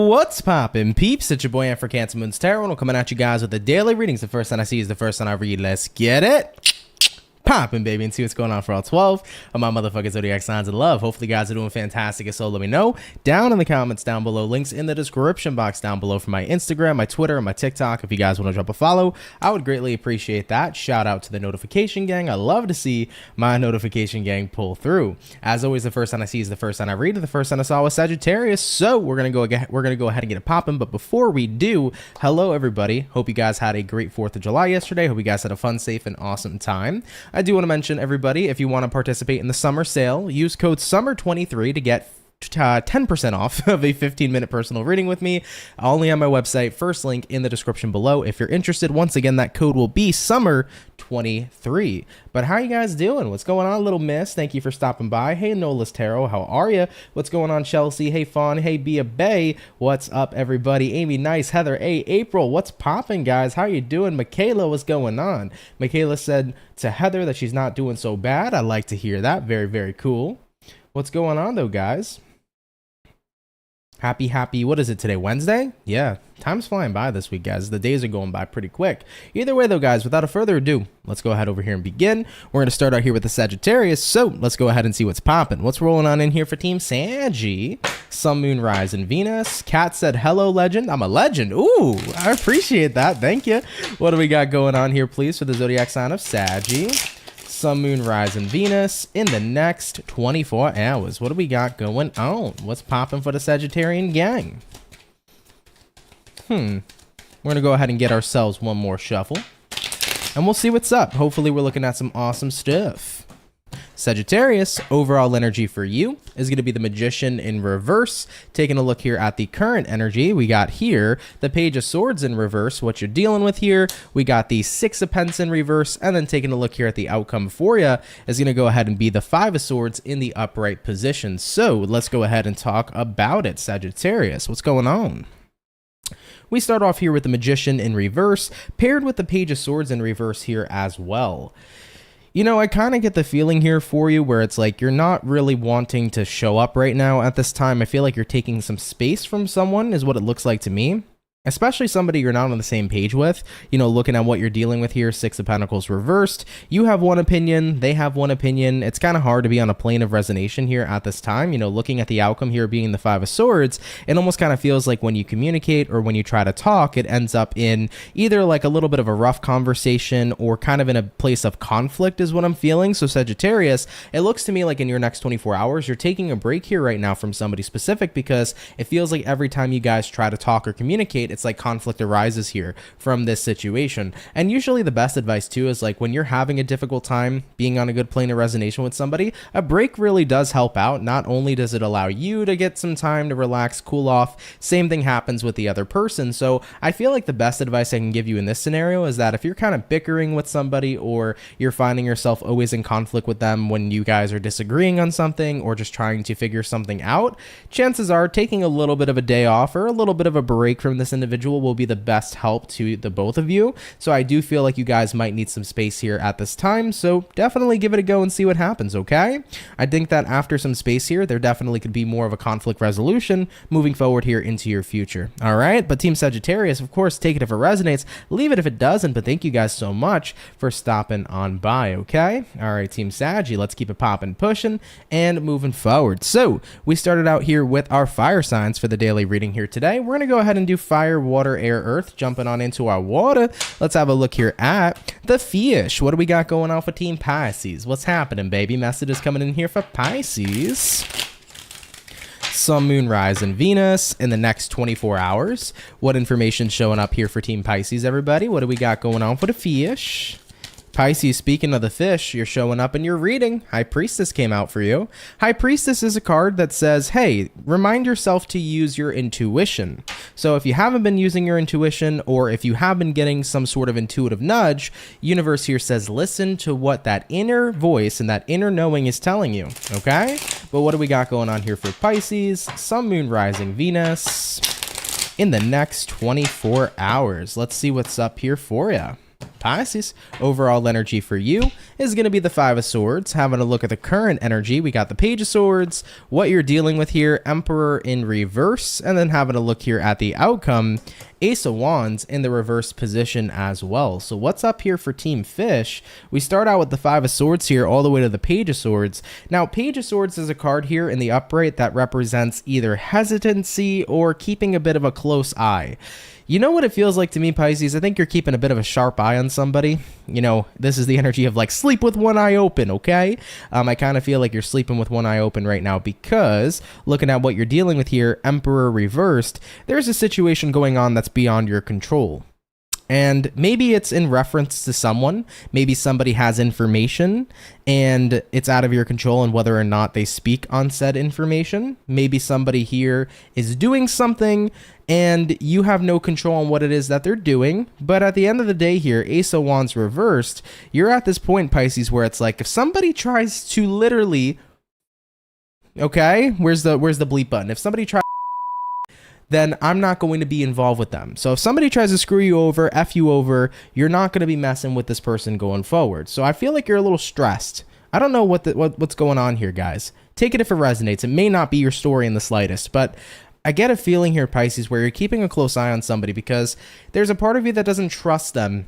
What's poppin', peeps? It's your boy for CancerMoonsTarot, and I'm coming at you guys with the daily readings. The first one I see is the first one I read. Let's get it poppin', baby, and see what's going on for all 12 of my motherfucking zodiac signs of love. Hopefully you guys are doing fantastic, so let me know down in the comments down below. Links in the description box down below for my Instagram, my Twitter, and my TikTok. If you guys want to drop a follow, I would greatly appreciate that. Shout out to the notification gang. I love to see my notification gang pull through. As always, the first one I see is the first one I read. The first one I saw was Sagittarius, so we're gonna go ahead and get it popping. But before we do, hello everybody. Hope you guys had a great 4th of July yesterday. Hope you guys had a fun, safe, and awesome time. I do want to mention, everybody, if you want to participate in the summer sale, use code SUMMER23 to get 10% off of a 15-minute personal reading with me, only on my website. First link in the description below if you're interested. Once again, that code will be SUMMER23. But how you guys doing? What's going on, little miss? Thank you for stopping by. Hey, Nola's Tarot, how are you? What's going on, Chelsea? Hey, Fawn. Hey, Bia Bay. What's up, everybody? Amy, nice. Heather, hey, April. What's popping, guys? How you doing? Michaela, what's going on? Michaela said to Heather that she's not doing so bad. I like to hear that. Very, very cool. What's going on, though, guys? Happy, what is it today, Wednesday? Yeah, time's flying by this week, guys. The days are going by pretty quick. Either way, though, guys, without a further ado, let's go ahead over here and begin. We're going to start out here with the Sagittarius, so let's go ahead and see what's popping. What's rolling on in here for Team Saggy? Sun, Moon, Rise, and Venus. Kat said, hello, legend. I'm a legend. Ooh, I appreciate that. Thank you. What do we got going on here, please, for the zodiac sign of Saggy? Sun, Moon, Rise, and Venus in the next 24 hours. What do we got going on? What's popping for the Sagittarian gang? We're going to go ahead and get ourselves one more shuffle, and we'll see what's up. Hopefully, we're looking at some awesome stuff. Sagittarius, overall energy for you is going to be the Magician in reverse. Taking a look here at the current energy, we got here the Page of Swords in reverse. What you're dealing with here, we got the Six of Pence in reverse, and then taking a look here at the outcome for you is going to go ahead and be the Five of Swords in the upright position. So let's go ahead and talk about it. Sagittarius, what's going on? We start off here with the Magician in reverse, paired with the Page of Swords in reverse here as well. You know, I kind of get the feeling here for you where it's like you're not really wanting to show up right now at this time. I feel like you're taking some space from someone is what it looks like to me. Especially somebody you're not on the same page with. You know, looking at what you're dealing with here, Six of Pentacles reversed. You have one opinion, they have one opinion. It's kind of hard to be on a plane of resonance here at this time. You know, looking at the outcome here being the Five of Swords, it almost kind of feels like when you communicate or when you try to talk, it ends up in either like a little bit of a rough conversation or kind of in a place of conflict is what I'm feeling. So Sagittarius, it looks to me like in your next 24 hours, you're taking a break here right now from somebody specific because it feels like every time you guys try to talk or communicate, it's like conflict arises here from this situation. And usually the best advice too is like when you're having a difficult time being on a good plane of resonance with somebody, a break really does help out. Not only does it allow you to get some time to relax, cool off, same thing happens with the other person. So I feel like the best advice I can give you in this scenario is that if you're kind of bickering with somebody or you're finding yourself always in conflict with them when you guys are disagreeing on something or just trying to figure something out, chances are taking a little bit of a day off or a little bit of a break from this individual will be the best help to the both of you. So I do feel like you guys might need some space here at this time. So definitely give it a go and see what happens, okay? I think that after some space here, there definitely could be more of a conflict resolution moving forward here into your future. All right, but Team Sagittarius, of course, take it if it resonates, leave it if it doesn't, but thank you guys so much for stopping on by, okay? All right, Team Saggy, let's keep it popping, pushing, and moving forward. So we started out here with our fire signs for the daily reading here today. We're going to go ahead and do fire, water, air, earth. Jumping on into our water, let's have a look here at the fish. What do we got going on for Team Pisces? What's happening, baby? Messages coming in here for Pisces. Sun, Moon, Rise, and Venus in the next 24 hours. What information showing up here for Team Pisces, everybody? What do we got going on for the fish? Pisces, speaking of the fish, you're showing up in your reading. High Priestess came out for you. High Priestess is a card that says, hey, remind yourself to use your intuition. So if you haven't been using your intuition or if you have been getting some sort of intuitive nudge, universe here says listen to what that inner voice and that inner knowing is telling you, okay? But what do we got going on here for Pisces? Sun, Moon, Rising, Venus in the next 24 hours. Let's see what's up here for you. Pisces, overall energy for you is going to be the Five of Swords. Having a look at the current energy, we got the Page of Swords, what you're dealing with here, Emperor in reverse, and then having a look here at the outcome, Ace of Wands in the reverse position as well. So what's up here for Team Fish? We start out with the Five of Swords here all the way to the Page of Swords. Now, Page of Swords is a card here in the upright that represents either hesitancy or keeping a bit of a close eye. You know what it feels like to me, Pisces? I think you're keeping a bit of a sharp eye on somebody. You know, this is the energy of like sleep with one eye open, okay? I kind of feel like you're sleeping with one eye open right now because looking at what you're dealing with here, Emperor reversed, there's a situation going on that's beyond your control. And maybe it's in reference to someone, maybe somebody has information and it's out of your control and whether or not they speak on said information. Maybe somebody here is doing something and you have no control on what it is that they're doing. But at the end of the day here, Ace of Wands reversed, you're at this point, Pisces, where it's like if somebody tries to literally, okay, where's the bleep button? If somebody tries, then I'm not going to be involved with them. So if somebody tries to screw you over, F you over, you're not going to be messing with this person going forward. So I feel like you're a little stressed. I don't know what's going on here, guys. Take it if it resonates. It may not be your story in the slightest, but I get a feeling here, Pisces, where you're keeping a close eye on somebody because there's a part of you that doesn't trust them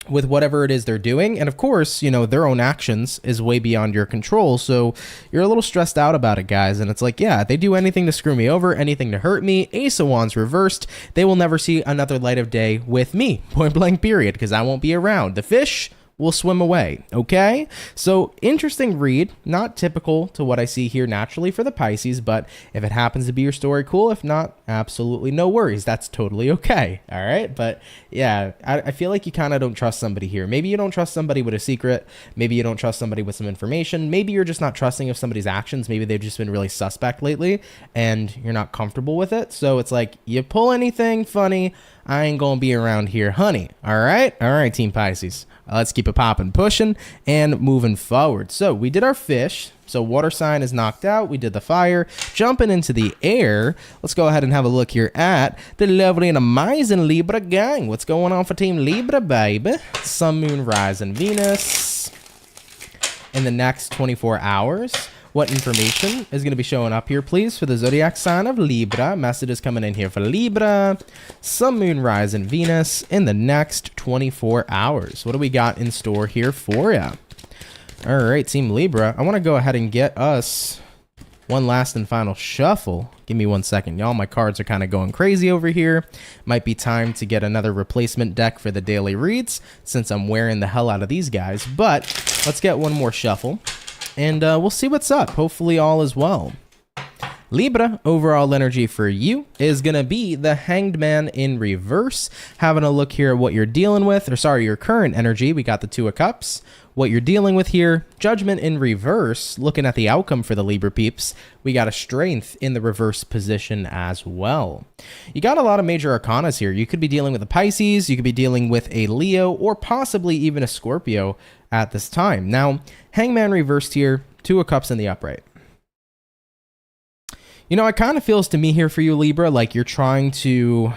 with whatever it is they're doing. And of course, you know, their own actions is way beyond your control. So you're a little stressed out about it, guys. And it's like, yeah, they do anything to screw me over, anything to hurt me. Ace of Wands reversed. They will never see another light of day with me, point blank period, because I won't be around. The fish will swim away, okay? So interesting read, not typical to what I see here naturally for the Pisces, but if it happens to be your story, cool. If not, absolutely no worries. That's totally okay, all right? But yeah, I feel like you kind of don't trust somebody here. Maybe you don't trust somebody with a secret. Maybe you don't trust somebody with some information. Maybe you're just not trusting of somebody's actions. Maybe they've just been really suspect lately and you're not comfortable with it. So it's like, you pull anything funny, I ain't gonna be around here, honey. All right, Team Pisces. Let's keep it popping, pushing, and moving forward. So we did our fish. So water sign is knocked out. We did the fire. Jumping into the air. Let's go ahead and have a look here at the lovely and amazing Libra gang. What's going on for Team Libra, baby? Sun, Moon, Rising, Venus. In the next 24 hours. What information is going to be showing up here, please, for the zodiac sign of Libra? Messages coming in here for Libra, Sun, Moon, Rising, Venus in the next 24 hours. What do we got in store here for you? All right, Team Libra. I want to go ahead and get us one last and final shuffle. Give me 1 second, y'all. My cards are kind of going crazy over here. Might be time to get another replacement deck for the daily reads since I'm wearing the hell out of these guys. But let's get one more shuffle. And we'll see what's up. Hopefully all is well. Libra, overall energy for you is going to be the Hanged Man in reverse. Having a look here at what you're dealing with, or sorry, your current energy. We got the Two of Cups. What you're dealing with here, Judgment in reverse. Looking at the outcome for the Libra peeps, we got a Strength in the reverse position as well. You got a lot of major arcanas here. You could be dealing with a Pisces, you could be dealing with a Leo, or possibly even a Scorpio at this time. Now, Hangman reversed here, Two of Cups in the upright. You know, it kind of feels to me here for you, Libra, like you're trying to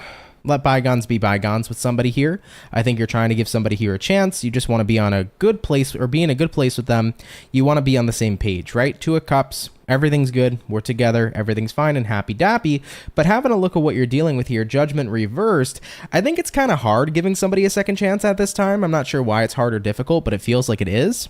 let bygones be bygones with somebody here. I think you're trying to give somebody here a chance. You just want to be on a good place or be in a good place with them. You want to be on the same page, right? Two of Cups, everything's good. We're together. Everything's fine and happy dappy. But having a look at what you're dealing with here, Judgment reversed, I think it's kind of hard giving somebody a second chance at this time. I'm not sure why it's hard or difficult, but it feels like it is.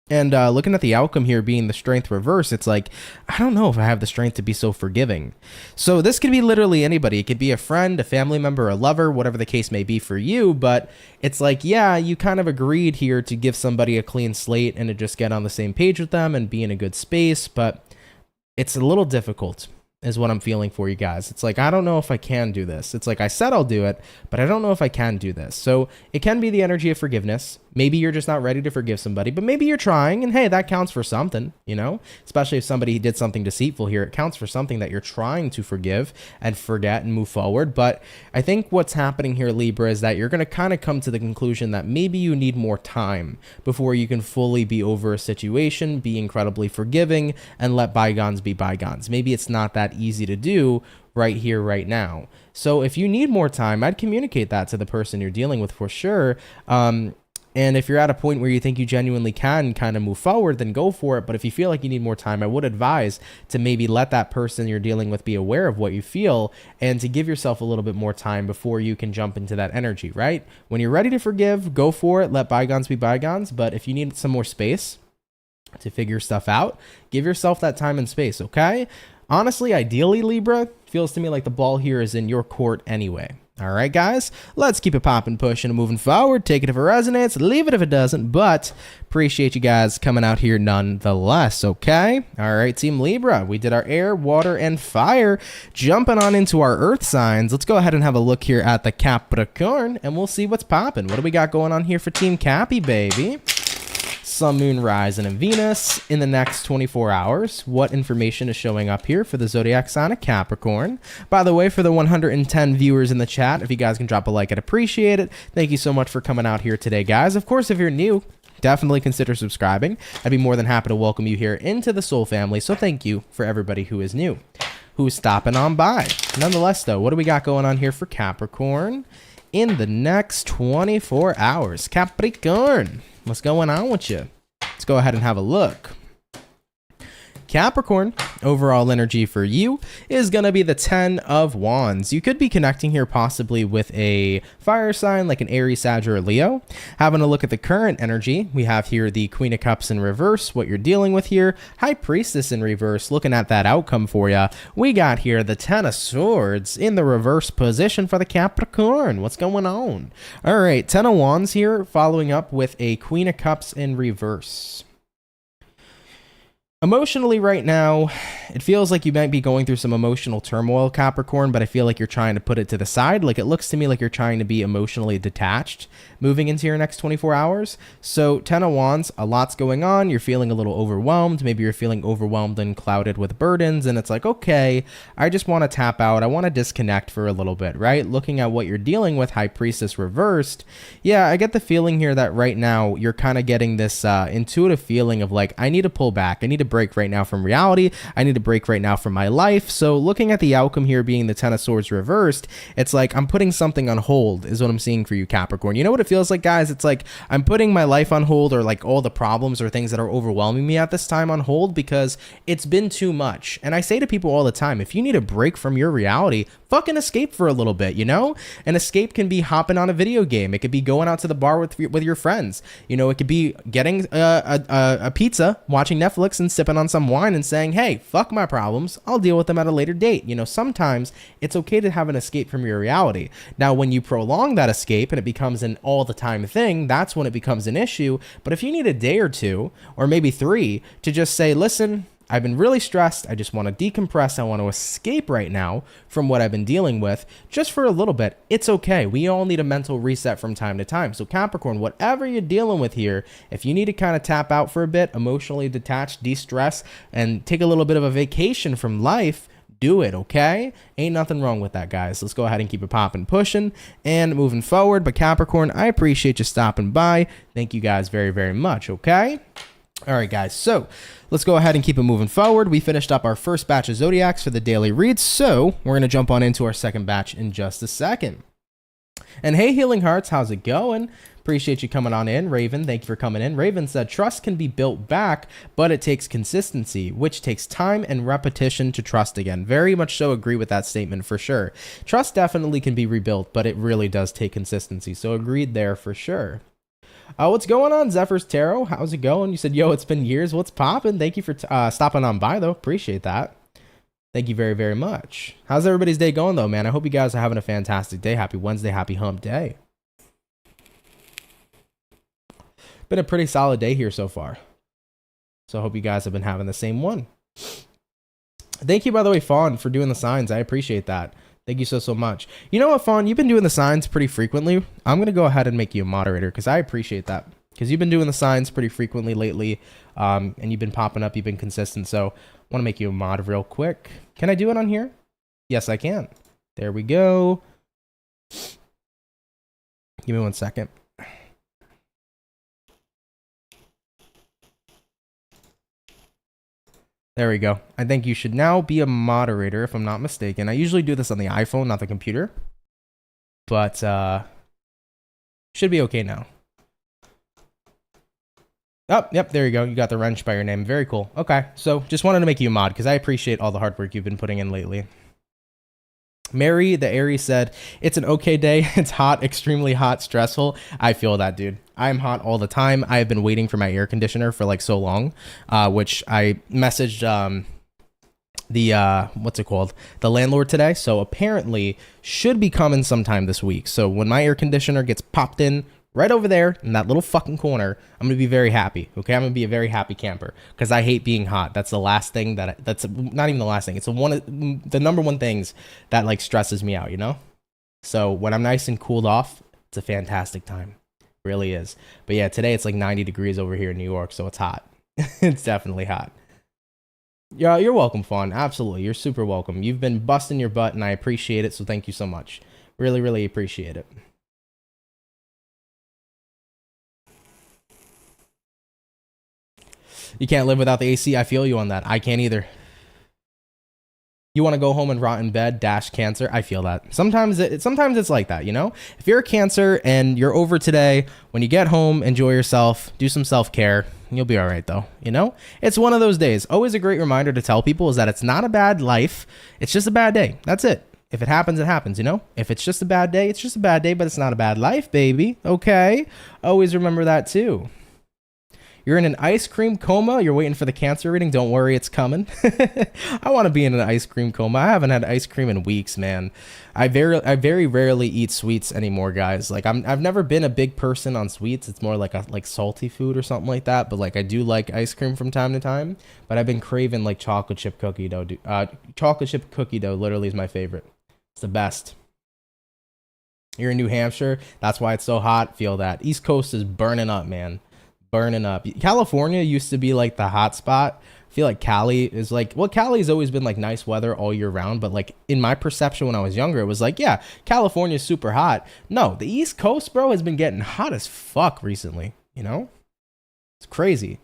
And looking at the outcome here being the Strength reverse, it's like, I don't know if I have the strength to be so forgiving. So this could be literally anybody. It could be a friend, a family member, a lover, whatever the case may be for you. But it's like, yeah, you kind of agreed here to give somebody a clean slate and to just get on the same page with them and be in a good space. But it's a little difficult is what I'm feeling for you guys. It's like, I don't know if I can do this. It's like, I said I'll do it, but I don't know if I can do this. So it can be the energy of forgiveness. Maybe you're just not ready to forgive somebody, but maybe you're trying, and hey, that counts for something, you know, especially if somebody did something deceitful here. It counts for something that you're trying to forgive and forget and move forward. But I think what's happening here, Libra, is that you're going to kind of come to the conclusion that maybe you need more time before you can fully be over a situation, be incredibly forgiving, and let bygones be bygones. Maybe it's not that that easy to do right here, right now. So if you need more time, I'd communicate that to the person you're dealing with for sure. And if you're at a point where you think you genuinely can kind of move forward, then go for it. But if you feel like you need more time, I would advise to maybe let that person you're dealing with be aware of what you feel and to give yourself a little bit more time before you can jump into that energy, right? When you're ready to forgive, go for it. Let bygones be bygones. But if you need some more space to figure stuff out, give yourself that time and space, okay? Honestly, ideally, Libra, feels to me like the ball here is in your court anyway. All right, guys, let's keep it popping, pushing, and moving forward. Take it if it resonates, leave it if it doesn't, but appreciate you guys coming out here nonetheless, okay? All right, Team Libra, we did our air, water, and fire. Jumping on into our earth signs, let's go ahead and have a look here at the Capricorn, and we'll see what's popping. What do we got going on here for Team Cappy, baby? Sun, Moon, Rising, and Venus in the next 24 hours. What information is showing up here for the zodiac sign of Capricorn? By the way, for the 110 viewers in the chat, if you guys can drop a like, I'd appreciate it. Thank you so much for coming out here today, guys. Of course, if you're new, definitely consider subscribing. I'd be more than happy to welcome you here into the Soul family. So thank you for everybody who is new, who's stopping on by. Nonetheless, though, what do we got going on here for Capricorn in the next 24 hours? Capricorn, what's going on with you? Let's go ahead and have a look. Capricorn, overall energy for you is going to be the 10 of Wands. You could be connecting here possibly with a fire sign like an Aries, Sag, or Leo. Having a look at the current energy, we have here the Queen of Cups in reverse, what you're dealing with here. High Priestess in reverse, looking at that outcome for you. We got here the 10 of Swords in the reverse position for the Capricorn. What's going on? All right, 10 of Wands here, following up with a Queen of Cups in reverse. Emotionally right now, it feels like you might be going through some emotional turmoil, Capricorn, but I feel like you're trying to put it to the side. Like it looks to me like you're trying to be emotionally detached moving into your next 24 hours. So 10 of Wands, a lot's going on. You're feeling a little overwhelmed. Maybe you're feeling overwhelmed and clouded with burdens. And it's like, okay, I just want to tap out. I want to disconnect for a little bit, right? Looking at what you're dealing with, High Priestess reversed. Yeah, I get the feeling here that right now you're kind of getting this intuitive feeling of like, I need to pull back. I need to break right now from reality. I need to break right now from my life. So looking at the outcome here being the 10 of Swords reversed, it's like I'm putting something on hold is what I'm seeing for you, Capricorn. You know what it feels like, guys? It's like I'm putting my life on hold, or like all the problems or things that are overwhelming me at this time on hold because it's been too much. And I say to people all the time, if you need a break from your reality, fucking escape for a little bit, you know? An escape can be hopping on a video game. It could be going out to the bar with your friends. You know, it could be getting a pizza, watching Netflix and sipping on some wine and saying, hey, fuck my problems. I'll deal with them at a later date. You know, sometimes it's okay to have an escape from your reality. Now, when you prolong that escape and it becomes an all the time thing, that's when it becomes an issue. But if you need a day or two, or maybe 3, to just say, listen, I've been really stressed. I just want to decompress. I want to escape right now from what I've been dealing with just for a little bit. It's okay. We all need a mental reset from time to time. So Capricorn, whatever you're dealing with here, if you need to kind of tap out for a bit, emotionally detach, de-stress, and take a little bit of a vacation from life, do it, okay? Ain't nothing wrong with that, guys. Let's go ahead and keep it popping, pushing, and moving forward. But Capricorn, I appreciate you stopping by. Thank you guys very, very much, okay? All right, guys, so let's go ahead and keep it moving forward. We finished up our first batch of zodiacs for the daily reads, so we're going to jump on into our second batch in just a second. And hey, Healing Hearts, how's it going? Appreciate you coming on in. Raven, thank you for coming in. Raven said, trust can be built back, but it takes consistency, which takes time and repetition to trust again. Very much so agree with that statement for sure. Trust definitely can be rebuilt, but it really does take consistency. So agreed there for sure. What's going on, Zephyr's Tarot? How's it going? You said, yo, it's been years. What's poppin'? Thank you for stopping on by, though. Appreciate that. Thank you very, very much. How's everybody's day going, though, man? I hope you guys are having a fantastic day. Happy Wednesday. Happy hump day. Been a pretty solid day here so far. So I hope you guys have been having the same one. Thank you, by the way, Fawn, for doing the signs. I appreciate that. Thank you so much. You know what, Fawn? You've been doing the signs pretty frequently. I'm going to go ahead and make you a moderator because I appreciate that. Because you've been doing the signs pretty frequently lately, and you've been popping up. You've been consistent. So I want to make you a mod real quick. Can I do it on here? Yes, I can. There we go. Give me 1 second. There we go. I think you should now be a moderator, if I'm not mistaken. I usually do this on the iPhone, not the computer. But, should be okay now. Oh, yep, there you go. You got the wrench by your name. Very cool. Okay, so just wanted to make you a mod because I appreciate all the hard work you've been putting in lately. Mary, the Aries, said, it's an okay day. It's hot, extremely hot, stressful. I feel that, dude. I'm hot all the time. I have been waiting for my air conditioner for like so long, which I messaged what's it called? The landlord today. So apparently should be coming sometime this week. So when my air conditioner gets popped in right over there in that little fucking corner, I'm going to be very happy. Okay. I'm going to be a very happy camper because I hate being hot. That's the last thing that's not even the last thing. It's the number one things that like stresses me out, you know? So when I'm nice and cooled off, it's a fantastic time. It really is. But yeah, today it's like 90 degrees over here in New York. So it's hot. It's definitely hot. Yeah, you're welcome, Fawn. Absolutely. You're super welcome. You've been busting your butt and I appreciate it. So thank you so much. Really, really appreciate it. You can't live without the AC. I feel you on that. I can't either. You want to go home and rot in bed, Cancer. I feel that. Sometimes it's like that, you know? If you're a Cancer and you're over today, when you get home, enjoy yourself, do some self-care. You'll be all right, though, you know? It's one of those days. Always a great reminder to tell people is that it's not a bad life. It's just a bad day. That's it. If it happens, it happens, you know? If it's just a bad day, it's just a bad day, but it's not a bad life, baby. Okay? Always remember that, too. You're in an ice cream coma. You're waiting for the Cancer reading. Don't worry, it's coming. I want to be in an ice cream coma. I haven't had ice cream in weeks, man. I very rarely eat sweets anymore, guys. Like I've never been a big person on sweets. It's more like salty food or something like that. But like I do like ice cream from time to time. But I've been craving like chocolate chip cookie dough. Chocolate chip cookie dough literally is my favorite. It's the best. You're in New Hampshire. That's why it's so hot. Feel that. East Coast is burning up, man. Burning up. California used to be like the hot spot. I feel like Cali is like, well, Cali's always been like nice weather all year round, but like in my perception when I was younger, it was like, yeah, California's super hot. No, the East Coast, bro, has been getting hot as fuck recently, you know? It's crazy.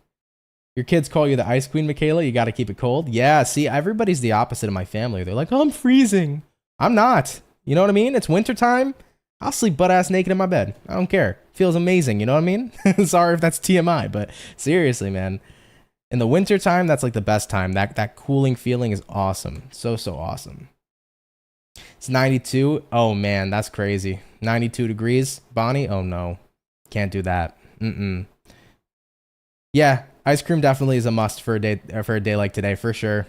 Your kids call you the Ice Queen, Michaela. You got to keep it cold. Yeah, see, everybody's the opposite of my family. They're like, oh, I'm freezing. I'm not. You know what I mean? It's wintertime. I'll sleep butt ass naked in my bed. I don't care. Feels amazing. You know what I mean? Sorry if that's TMI, but seriously, man. In the winter time, that's like the best time. That cooling feeling is awesome. So awesome. It's 92. Oh man, that's crazy. 92 degrees. Bonnie? Oh no. Can't do that. Yeah, ice cream definitely is a must for a day like today, for sure.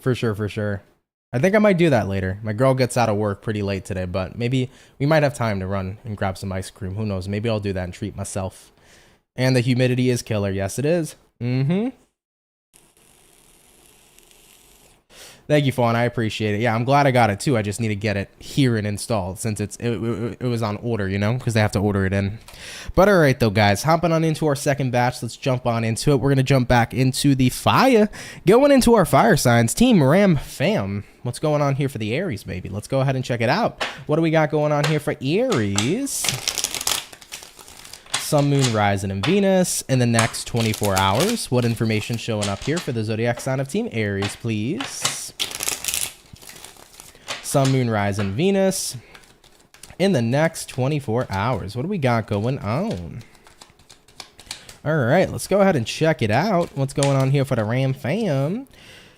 For sure. I think I might do that later. My girl gets out of work pretty late today, but maybe we might have time to run and grab some ice cream. Who knows? Maybe I'll do that and treat myself. And the humidity is killer. Yes, it is. Thank you, Fawn. I appreciate it. Yeah, I'm glad I got it too. I just need to get it here and installed since it was on order, you know, because they have to order it in. But all right, though, guys, hopping on into our second batch. Let's jump on into it. We're going to jump back into the fire. Going into our fire signs. Team Ram Fam. What's going on here for the Aries, baby? Let's go ahead and check it out. What do we got going on here for Aries? Sun, Moon, Rising, and Venus in the next 24 hours. What information showing up here for the zodiac sign of Team Aries, please? Sun, Moon, Rising, Venus in the next 24 hours. What do we got going on? All right, let's go ahead and check it out. What's going on here for the Ram Fam?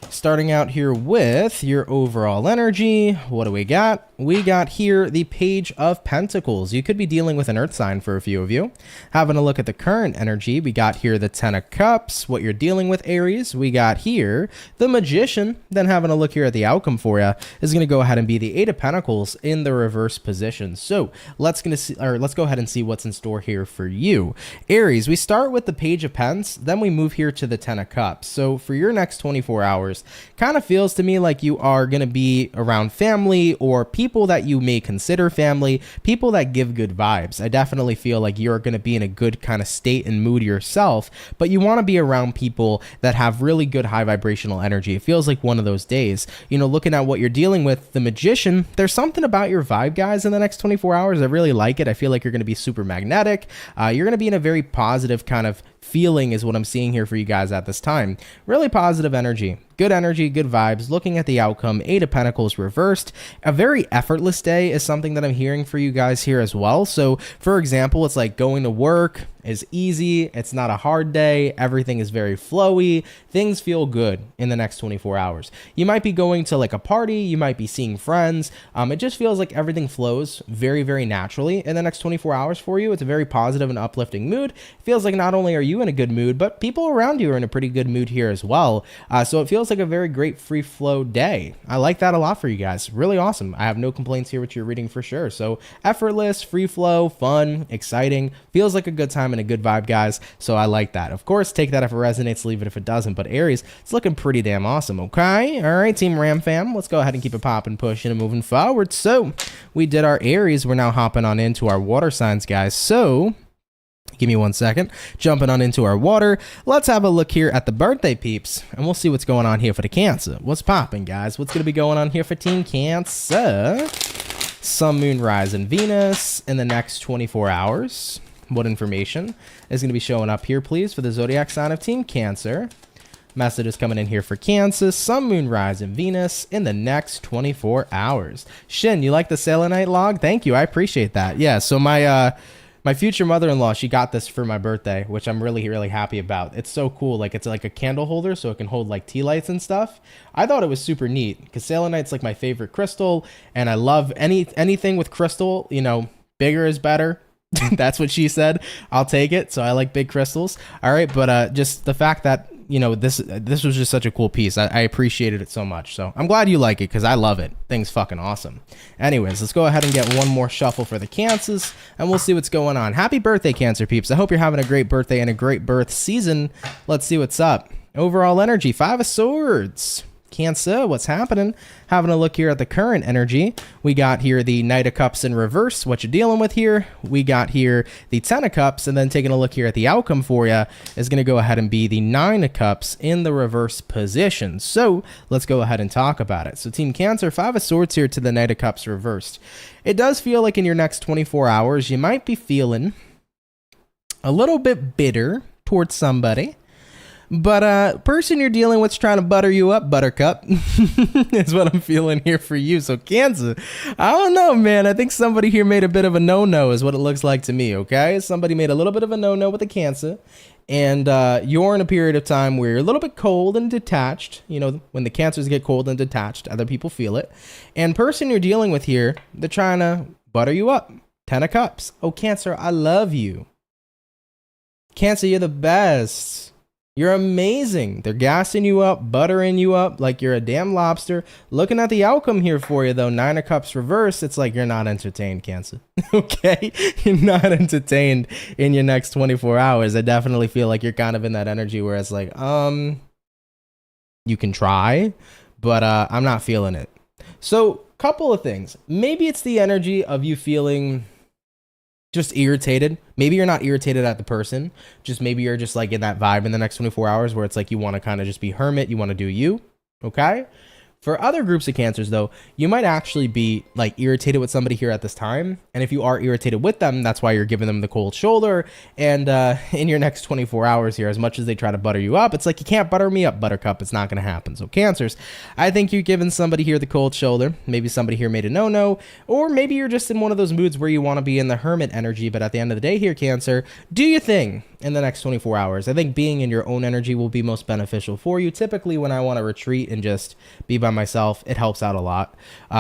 Starting out here with your overall energy. What do we got? We got here the Page of Pentacles. You could be dealing with an earth sign for a few of you. Having a look at the current energy, we got here the 10 of Cups. What you're dealing with, Aries, we got here the Magician. Then having a look here at the outcome for you is going to go ahead and be the 8 of Pentacles in the reverse position. So let's go ahead and see what's in store here for you. Aries, we start with the Page of Pents, then we move here to the 10 of Cups. So for your next 24 hours, 21st. Kind of feels to me like you are going to be around family or people that you may consider family, people that give good vibes. I definitely feel like you're going to be in a good kind of state and mood yourself, but you want to be around people that have really good high vibrational energy. It feels like one of those days. You know, looking at what you're dealing with, the Magician, there's something about your vibe, guys, in the next 24 hours. I really like it. I feel like you're going to be super magnetic. You're going to be in a very positive kind of feeling is what I'm seeing here for you guys at this time. Really positive energy, good vibes. Looking at the outcome, 8 of Pentacles reversed. A very effortless day is something that I'm hearing for you guys here as well. So for example, it's like going to work is easy. It's not a hard day. Everything is very flowy. Things feel good in the next 24 hours. You might be going to like a party. You might be seeing friends. It just feels like everything flows very, very naturally in the next 24 hours for you. It's a very positive and uplifting mood. It feels like not only are you in a good mood, but people around you are in a pretty good mood here as well. So it feels like a very great free flow day. I like that a lot for you guys. Really awesome. I have no complaints here with your reading for sure. So effortless, free flow, fun, exciting, feels like a good time and a good vibe, guys. So I like that. Of course, take that if it resonates, leave it if it doesn't. But Aries, it's looking pretty damn awesome. Okay. All right, Team Ram fam, let's go ahead and keep it popping, pushing and moving forward. So we did our Aries. We're now hopping on into our water signs, guys. So give me 1 second. Jumping on into our water. Let's have a look here at the birthday peeps, and we'll see what's going on here for the Cancer. What's popping, guys? What's going to be going on here for Team Cancer? Sun, Moon, Rise, and Venus in the next 24 hours. What information is going to be showing up here, please, for the zodiac sign of Team Cancer? Messages coming in here for Cancer, Sun, Moon, Rise, and Venus in the next 24 hours. Shin, you like the selenite log? Thank you. I appreciate that. Yeah, so my future mother-in-law, she got this for my birthday, which I'm really, really happy about. It's so cool. Like, it's like a candle holder, so it can hold like tea lights and stuff. I thought it was super neat because selenite's like my favorite crystal, and I love anything with crystal. You know, bigger is better. That's what she said. I'll take it. So I like big crystals. All right, but just the fact that, you know, this was just such a cool piece. I appreciated it so much. So I'm glad you like it because I love it. Thing's fucking awesome. Anyways, let's go ahead and get one more shuffle for the Cancers, and we'll see what's going on. Happy birthday, Cancer peeps. I hope you're having a great birthday and a great birth season. Let's see what's up. Overall energy, 5 of Swords. Cancer, what's happening? Having a look here at the current energy. We got here the Knight of Cups in reverse, what you're dealing with here. We got here the 10 of Cups, and then taking a look here at the outcome for you is going to go ahead and be the 9 of Cups in the reverse position. So let's go ahead and talk about it. So Team Cancer, 5 of Swords here to the Knight of Cups reversed. It does feel like in your next 24 hours, you might be feeling a little bit bitter towards somebody. But person you're dealing with's trying to butter you up, buttercup, is what I'm feeling here for you. So Cancer, I don't know, man. I think somebody here made a bit of a no-no is what it looks like to me, okay? Somebody made a little bit of a no-no with the Cancer. And you're in a period of time where you're a little bit cold and detached. You know, when the Cancers get cold and detached, other people feel it. And person you're dealing with here, they're trying to butter you up. 10 of Cups. Oh, Cancer, I love you. Cancer, you're the best. You're amazing. They're gassing you up, buttering you up like you're a damn lobster. Looking at the outcome here for you, though, 9 of Cups reverse, it's like you're not entertained, Cancer. Okay? You're not entertained in your next 24 hours. I definitely feel like you're kind of in that energy where it's like, you can try, but I'm not feeling it. So, couple of things. Maybe it's the energy of you feeling just irritated. Maybe you're not irritated at the person. Just maybe you're just like in that vibe in the next 24 hours where it's like you want to kind of just be hermit. You want to do you. Okay. For other groups of Cancers, though, you might actually be like irritated with somebody here at this time. And if you are irritated with them, that's why you're giving them the cold shoulder. And in your next 24 hours here, as much as they try to butter you up, it's like, you can't butter me up, buttercup. It's not going to happen. So Cancers, I think you're giving somebody here the cold shoulder. Maybe somebody here made a no-no, or maybe you're just in one of those moods where you want to be in the hermit energy. But at the end of the day here, Cancer, do your thing in the next 24 hours. I think being in your own energy will be most beneficial for you. Typically, when I want to retreat and just be by myself, it helps out a lot.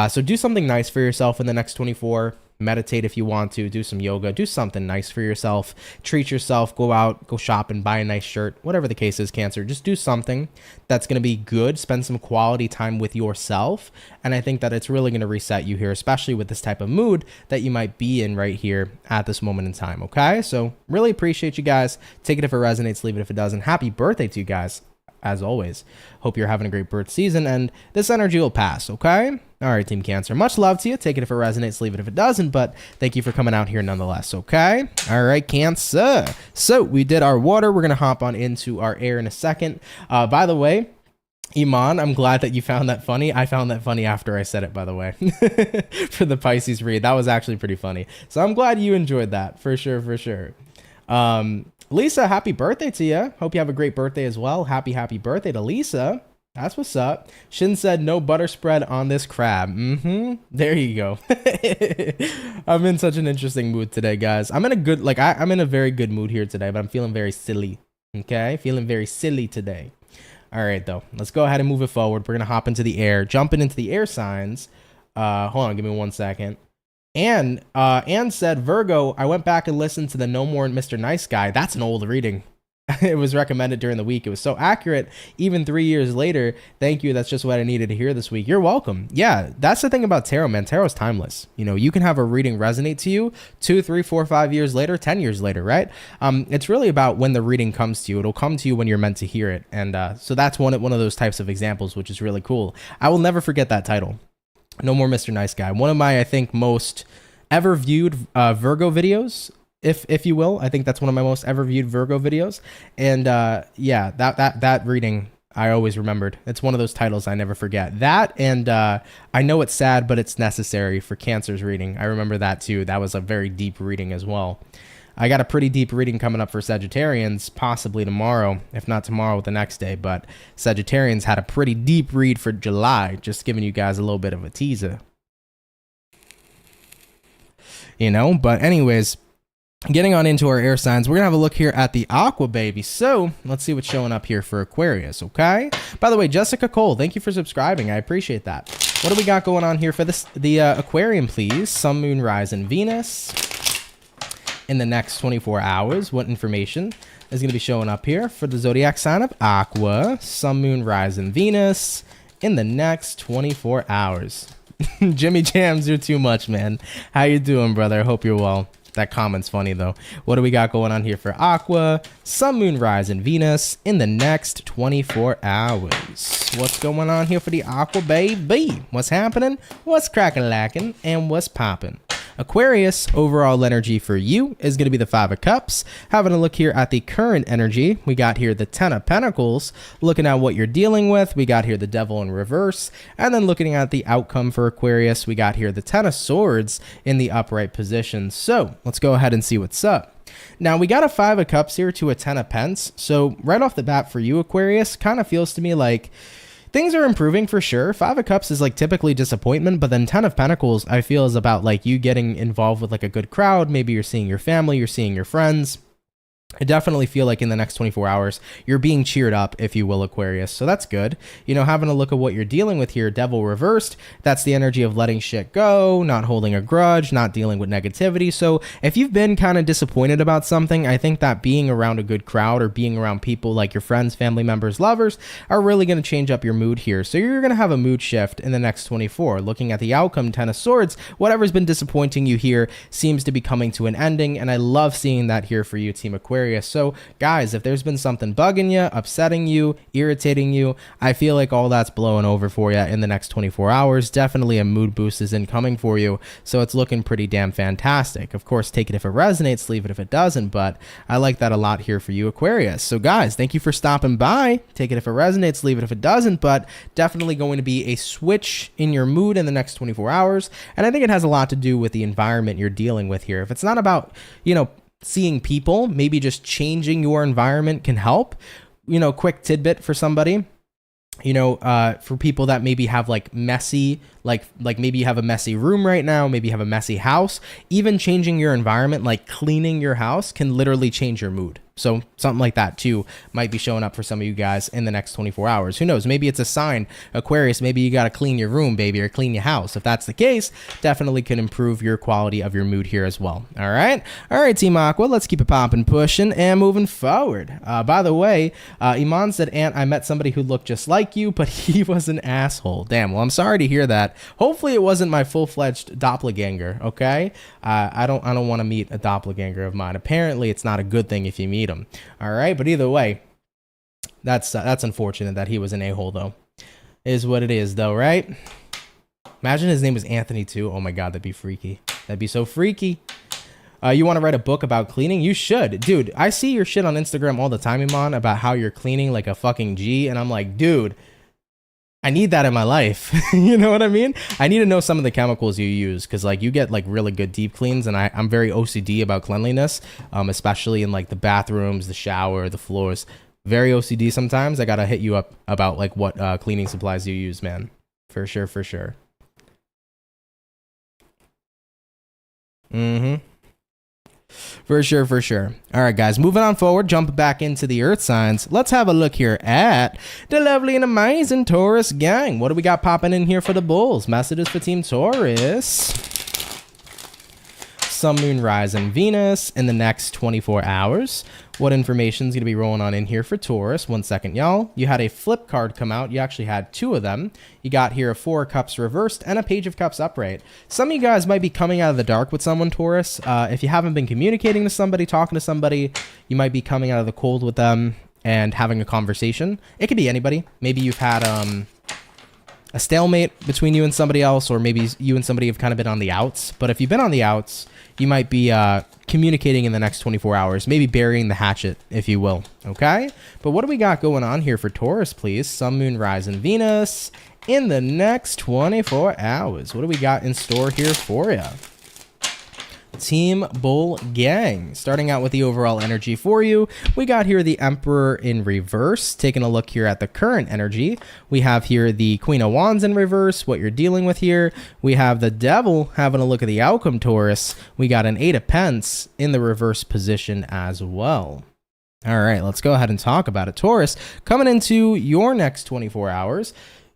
So do something nice for yourself in the next 24. Meditate if you want to, do some yoga, do something nice for yourself, treat yourself, go out, go shopping, buy a nice shirt, whatever the case is, Cancer. Just do something that's going to be good. Spend some quality time with yourself. And I think that it's really going to reset you here, especially with this type of mood that you might be in right here at this moment in time. Okay. So really appreciate you guys. Take it if it resonates, leave it if it doesn't. Happy birthday to you guys. as always, hope you're having a great birth season, and this energy will pass, okay? All right, Team Cancer, much love to you. Take it if it resonates, leave it if it doesn't, but thank you for coming out here nonetheless, okay? All right, Cancer. So we did our water. We're going to hop on into our air in a second. By the way, Iman, I'm glad that you found that funny. I found that funny after I said it, by the way, for the Pisces read. That was actually pretty funny. So I'm glad you enjoyed that, for sure, for sure. Lisa, happy birthday to you. Hope you have a great birthday as well. Happy birthday to Lisa. That's what's up. Shin said no butter spread on this crab. There you go. I'm in such an interesting mood today, guys. I'm in a good, like, I'm in a very good mood here today, but I'm feeling very silly. Okay? Feeling very silly today. All right, though. Let's go ahead and move it forward. We're going to hop into the air, jumping into the air signs. Hold on, give me 1 second. Anne said, Virgo, I went back and listened to the No More Mr. Nice Guy. That's an old reading. It was recommended during the week. It was so accurate, even 3 years later. Thank you. That's just what I needed to hear this week. You're welcome. Yeah, that's the thing about tarot, man. Tarot's timeless. You know, you can have a reading resonate to you 2, 3, 4, 5 years later, 10 years later, right? It's really about when the reading comes to you. It'll come to you when you're meant to hear it. And so that's one of those types of examples, which is really cool. I will never forget that title. No More Mr. Nice Guy. One of my, I think, most ever viewed Virgo videos, if you will. I think that's one of my most ever viewed Virgo videos. And yeah, that reading I always remembered. It's one of those titles I never forget. That and I know it's sad, but it's necessary for Cancer's reading. I remember that too. That was a very deep reading as well. I got a pretty deep reading coming up for Sagittarians, possibly tomorrow, if not tomorrow, the next day. But Sagittarians had a pretty deep read for July, just giving you guys a little bit of a teaser. You know, but anyways, getting on into our air signs, we're going to have a look here at the Aqua baby. So let's see what's showing up here for Aquarius, okay? By the way, Jessica Cole, thank you for subscribing. I appreciate that. What do we got going on here for the Aquarium, please? Sun, Moon, Rise, and Venus. In the next 24 hours, what information is going to be showing up here for the zodiac sign of Aqua, Sun, Moon, Rise, and Venus in the next 24 hours? Jimmy Jams, you're too much, man. How you doing, brother? I hope you're well. That comment's funny, though. What do we got going on here for Aqua, Sun, Moon, Rise, and Venus in the next 24 hours? What's going on here for the Aqua baby? What's happening? What's crackin'-lackin'? And what's poppin'? Aquarius, overall energy for you is going to be the 5 of Cups. Having a look here at the current energy, we got here the 10 of Pentacles. Looking at what you're dealing with, we got here the Devil in reverse. And then looking at the outcome for Aquarius, we got here the 10 of Swords in the upright position. So let's go ahead and see what's up. Now, we got a 5 of Cups here to a 10 of Pents. So right off the bat for you, Aquarius, kind of feels to me like things are improving for sure. 5 of Cups is like typically disappointment, but then 10 of Pentacles I feel is about like you getting involved with like a good crowd. Maybe you're seeing your family, you're seeing your friends. I definitely feel like in the next 24 hours, you're being cheered up, if you will, Aquarius. So that's good. You know, having a look at what you're dealing with here, Devil reversed, that's the energy of letting shit go, not holding a grudge, not dealing with negativity. So if you've been kind of disappointed about something, I think that being around a good crowd or being around people like your friends, family members, lovers are really going to change up your mood here. So you're going to have a mood shift in the next 24. Looking at the outcome, 10 of Swords, whatever's been disappointing you here seems to be coming to an ending. And I love seeing that here for you, Team Aquarius. So guys, if there's been something bugging you, upsetting you, irritating you, I feel like all that's blowing over for you in the next 24 hours. Definitely a mood boost is incoming for you. So it's looking pretty damn fantastic. Of course, take it if it resonates, leave it if it doesn't, but I like that a lot here for you, Aquarius. So guys, thank you for stopping by. Take it if it resonates, leave it if it doesn't, but definitely going to be a switch in your mood in the next 24 hours. And I think it has a lot to do with the environment you're dealing with here. If it's not about, you know, seeing people, maybe just changing your environment can help. You know, quick tidbit for somebody, you know, for people that maybe have like messy, like maybe you have a messy room right now, maybe you have a messy house, even changing your environment, like cleaning your house can literally change your mood. So something like that too might be showing up for some of you guys in the next 24 hours. Who knows? Maybe it's a sign, Aquarius, maybe you got to clean your room, baby, or clean your house. If that's the case, definitely can improve your quality of your mood here as well. All right, Team Aqua, let's keep it popping, pushing, and moving forward. By the way, Iman said, Aunt, I met somebody who looked just like you, but he was an asshole. Damn, well, I'm sorry to hear that. Hopefully it wasn't my full-fledged doppelganger, okay? I don't want to meet a doppelganger of mine. Apparently, it's not a good thing if you meet them. All right, but either way, That's unfortunate that he was an a-hole, though. Is what it is, though, right? Imagine his name was Anthony, too. Oh, my God, that'd be freaky. That'd be so freaky. You want to write a book about cleaning? You should. Dude, I see your shit on Instagram all the time, Iman, about how you're cleaning like a fucking G. And I'm like, dude, I need that in my life. You know what I mean? I need to know some of the chemicals you use because like you get like really good deep cleans. And I'm very OCD about cleanliness, especially in like the bathrooms, the shower, the floors. Very OCD sometimes. I got to hit you up about like what cleaning supplies you use, man. For sure, for sure. Mm-hmm. For sure, for sure. All right, guys, moving on forward, jump back into the earth signs. Let's have a look here at the lovely and amazing Taurus gang. What do we got popping in here for the bulls? Messages for Team Taurus. Sun, Moon, Rise, and Venus in the next 24 hours. What information is going to be rolling on in here for Taurus? 1 second, y'all. You had a flip card come out. You actually had 2 of them. You got here a 4 of Cups reversed and a Page of Cups upright. Some of you guys might be coming out of the dark with someone, Taurus. If you haven't been communicating to somebody, talking to somebody, you might be coming out of the cold with them and having a conversation. It could be anybody. Maybe you've had a stalemate between you and somebody else, or maybe you and somebody have kind of been on the outs. But if you've been on the outs, you might be communicating in the next 24 hours, maybe burying the hatchet, if you will. Okay? But what do we got going on here for Taurus, please? Sun, Moon, Rise, and Venus in the next 24 hours. What do we got in store here for you? Team Bull Gang. Starting out with the overall energy for you, we got here the Emperor in reverse. Taking a look here at the current energy, we have here the Queen of Wands in reverse, what you're dealing with here. We have the Devil having a look at the outcome, Taurus. We got an 8 of Pence in the reverse position as well. All right, let's go ahead and talk about it. Taurus, coming into your next 24 hours,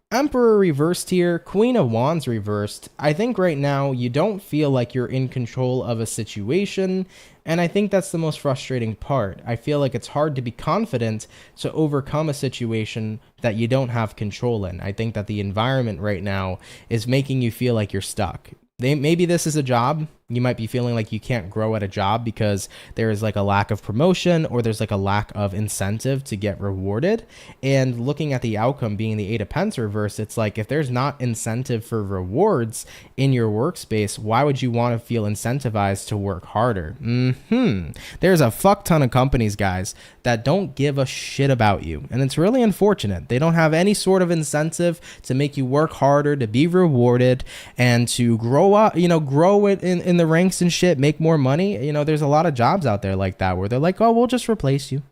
Emperor reversed here, Queen of Wands reversed. I think right now you don't feel like you're in control of a situation, and I think that's the most frustrating part. I feel like it's hard to be confident to overcome a situation that you don't have control in. I think that the environment right now is making you feel like you're stuck. Maybe this is a job. You might be feeling like you can't grow at a job because there is like a lack of promotion or there's like a lack of incentive to get rewarded. And looking at the outcome being the 8 of Pence reverse, it's like if there's not incentive for rewards in your workspace, why would you want to feel incentivized to work harder? There's a fuck ton of companies, guys, that don't give a shit about you. And it's really unfortunate. They don't have any sort of incentive to make you work harder, to be rewarded, and to grow up, grow it in the ranks and shit, make more money. There's a lot of jobs out there like that where they're like, oh, we'll just replace you.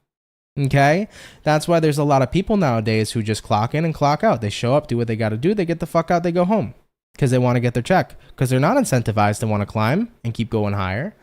Okay? That's why there's a lot of people nowadays who just clock in and clock out. They show up, do what they got to do, they get the fuck out, they go home because they want to get their check, because they're not incentivized to want to climb and keep going higher.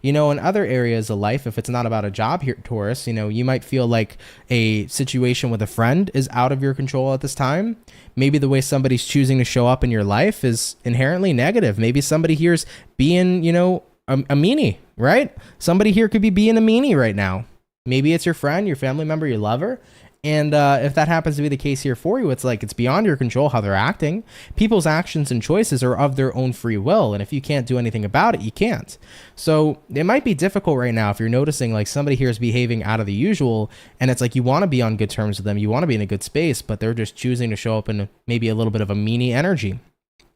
In other areas of life, if it's not about a job here, Taurus, you might feel like a situation with a friend is out of your control at this time. Maybe the way somebody's choosing to show up in your life is inherently negative. Maybe somebody here's being, a meanie, right? Somebody here could be being a meanie right now. Maybe it's your friend, your family member, your lover. And if that happens to be the case here for you, it's like it's beyond your control how they're acting. People's actions and choices are of their own free will. And if you can't do anything about it, you can't. So it might be difficult right now if you're noticing like somebody here is behaving out of the usual. And it's like you want to be on good terms with them. You want to be in a good space, but they're just choosing to show up in maybe a little bit of a meanie energy.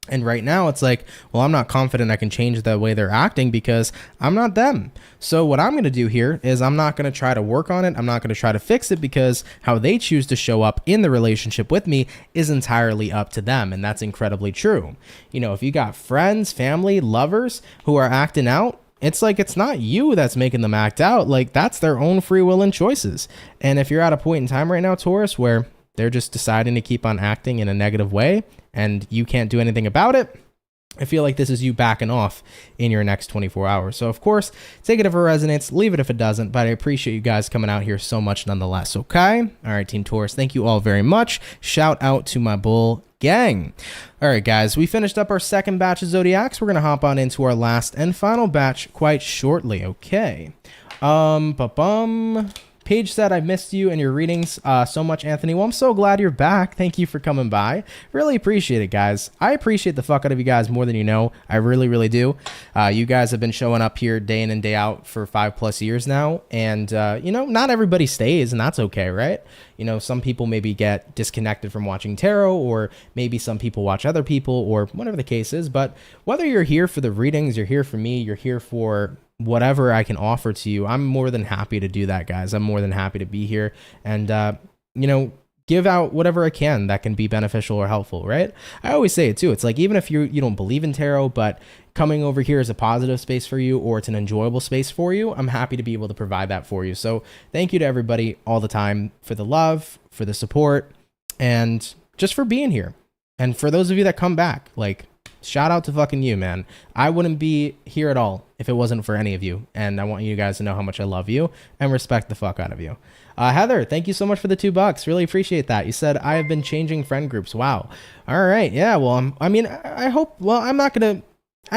And right now it's like, well, I'm not confident I can change the way they're acting because I'm not them. So what I'm going to do here is I'm not going to try to work on it. I'm not going to try to fix it because how they choose to show up in the relationship with me is entirely up to them. And that's incredibly true. If you got friends, family, lovers who are acting out, it's like it's not you that's making them act out. Like that's their own free will and choices. And if you're at a point in time right now, Taurus, where they're just deciding to keep on acting in a negative way and you can't do anything about it, I feel like this is you backing off in your next 24 hours. So, of course, take it if it resonates, leave it if it doesn't, but I appreciate you guys coming out here so much nonetheless, okay? All right, Team Taurus, thank you all very much. Shout out to my bull gang. All right, guys, we finished up our second batch of Zodiacs. We're going to hop on into our last and final batch quite shortly, okay? Paige said, I missed you and your readings so much, Anthony. Well, I'm so glad you're back. Thank you for coming by. Really appreciate it, guys. I appreciate the fuck out of you guys more than you know. I really, really do. You guys have been showing up here day in and day out for 5+ years now. And, you know, not everybody stays, and that's okay, right? You know, some people maybe get disconnected from watching tarot, or maybe some people watch other people, or whatever the case is. But whether you're here for the readings, you're here for me, you're here for whatever I can offer to you, I'm more than happy to do that, guys. I'm more than happy to be here and, you know, give out whatever I can that can be beneficial or helpful, right? I always say it too. It's like, even if you don't believe in tarot, but coming over here is a positive space for you, or it's an enjoyable space for you, I'm happy to be able to provide that for you. So thank you to everybody all the time for the love, for the support, and just for being here. And for those of you that come back, like, shout out to fucking you, man. I wouldn't be here at all if it wasn't for any of you. And I want you guys to know how much I love you and respect the fuck out of you. Heather, thank you so much for the $2. Really appreciate that. You said, I have been changing friend groups. Wow. All right. Yeah. Well, I mean, I hope, well, I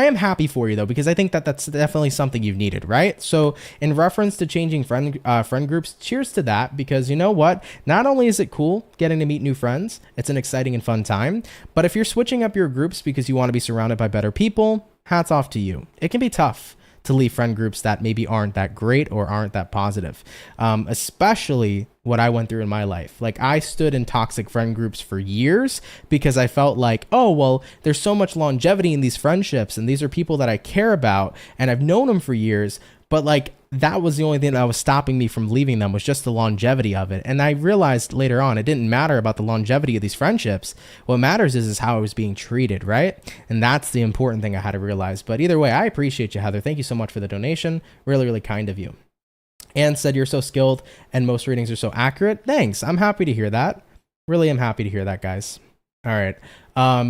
am happy for you though, because I think that that's definitely something you've needed, right? So in reference to changing friend groups, cheers to that, because you know what? Not only is it cool getting to meet new friends, it's an exciting and fun time, but if you're switching up your groups because you want to be surrounded by better people, hats off to you. It can be tough to leave friend groups that maybe aren't that great or aren't that positive, especially what I went through in my life. Like, I stood in toxic friend groups for years because I felt like, oh, well, there's so much longevity in these friendships, and these are people that I care about, and I've known them for years, but like, that was the only thing that was stopping me from leaving them, was just the longevity of it. And I realized later on, it didn't matter about the longevity of these friendships. What matters is how I was being treated, right? And that's the important thing I had to realize. But either way, I appreciate you, Heather. Thank you so much for the donation. Really, really kind of you. Anne said, you're so skilled and most readings are so accurate. Thanks. I'm happy to hear that. Really am happy to hear that, guys. All right.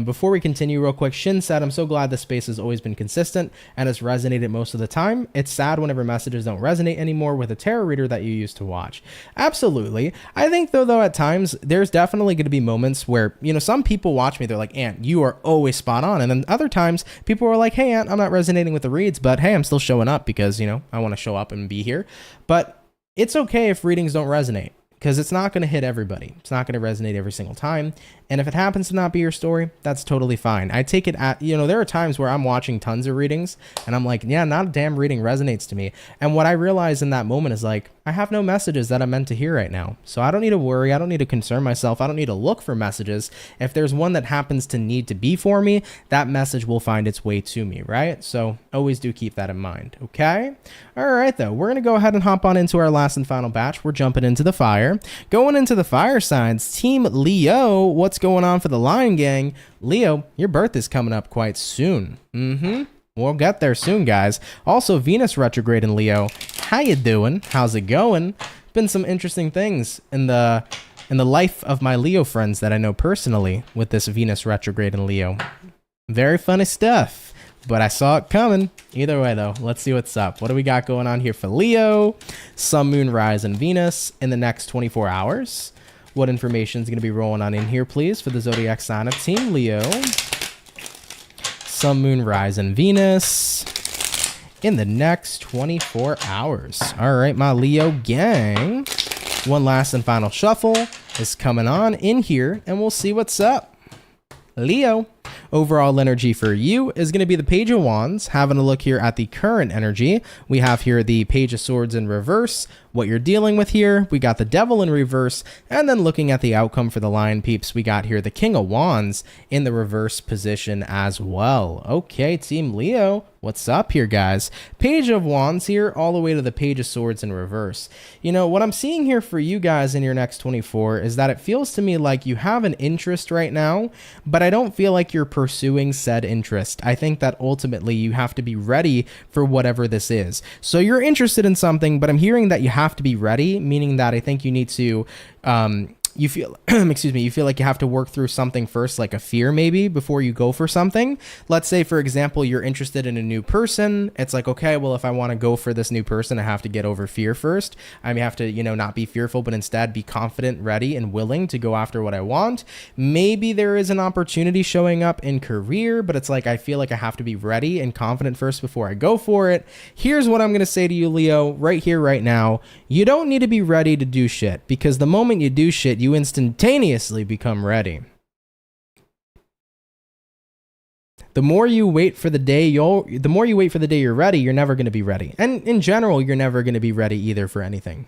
Before we continue real quick, Shin said, I'm so glad this space has always been consistent and has resonated most of the time. It's sad whenever messages don't resonate anymore with a tarot reader that you used to watch. Absolutely. I think though, at times there's definitely going to be moments where, you know, some people watch me, they're like, Ant, you are always spot on. And then other times people are like, hey, Ant, I'm not resonating with the reads, but hey, I'm still showing up because, you know, I want to show up and be here. But it's okay if readings don't resonate, because it's not going to hit everybody. It's not going to resonate every single time. And if it happens to not be your story, that's totally fine. I take it at, you know, there are times where I'm watching tons of readings and I'm like, yeah, not a damn reading resonates to me. And what I realize in that moment is like, I have no messages that I'm meant to hear right now. So I don't need to worry. I don't need to concern myself. I don't need to look for messages. If there's one that happens to need to be for me, that message will find its way to me, right? So always do keep that in mind, okay? All right, though. We're going to go ahead and hop on into our last and final batch. We're jumping into the fire. Going into the fire signs, Team Leo, what's going on for the Lion Gang? Leo, your birth is coming up quite soon. We'll get there soon, guys. Also, Venus retrograde in Leo. How you doing? How's it going? Been some interesting things in the life of my Leo friends that I know personally with this Venus retrograde in Leo. Very funny stuff, but I saw it coming. Either way, though, let's see what's up. What do we got going on here for Leo? Sun, Moon, Rise, and Venus in the next 24 hours. What information is going to be rolling on in here, please, for the zodiac sign of Team Leo? Sun, Moon, Rise, and Venus in the next 24 hours. All right, my Leo gang. One last and final shuffle is coming on in here, and we'll see what's up. Leo, overall energy for you is going to be the Page of Wands. Having a look here at the current energy, we have here the Page of Swords in reverse. What you're dealing with here, we got the Devil in reverse, and then looking at the outcome for the Lion peeps, we got here the King of Wands in the reverse position as well. Okay, Team Leo, what's up here, guys? Page of Wands here, all the way to the Page of Swords in reverse. You know, what I'm seeing here for you guys in your next 24 is that it feels to me like you have an interest right now, but I don't feel like you're pursuing said interest. I think that ultimately you have to be ready for whatever this is. So you're interested in something, but I'm hearing that you have to be ready, meaning that I think you need to you feel excuse me, you feel like you have to work through something first, like a fear maybe, before you go for something. Let's say, for example, you're interested in a new person. It's like, okay, well, if I want to go for this new person, I have to get over fear first. I have to, not be fearful, but instead be confident, ready, and willing to go after what I want. Maybe there is an opportunity showing up in career, but it's like, I feel like I have to be ready and confident first before I go for it. Here's what I'm going to say to you, Leo, right here, right now. You don't need to be ready to do shit, because the moment you do shit, you instantaneously become ready. The more you wait for the day you're ready, you're never going to be ready. And in general, you're never going to be ready either for anything.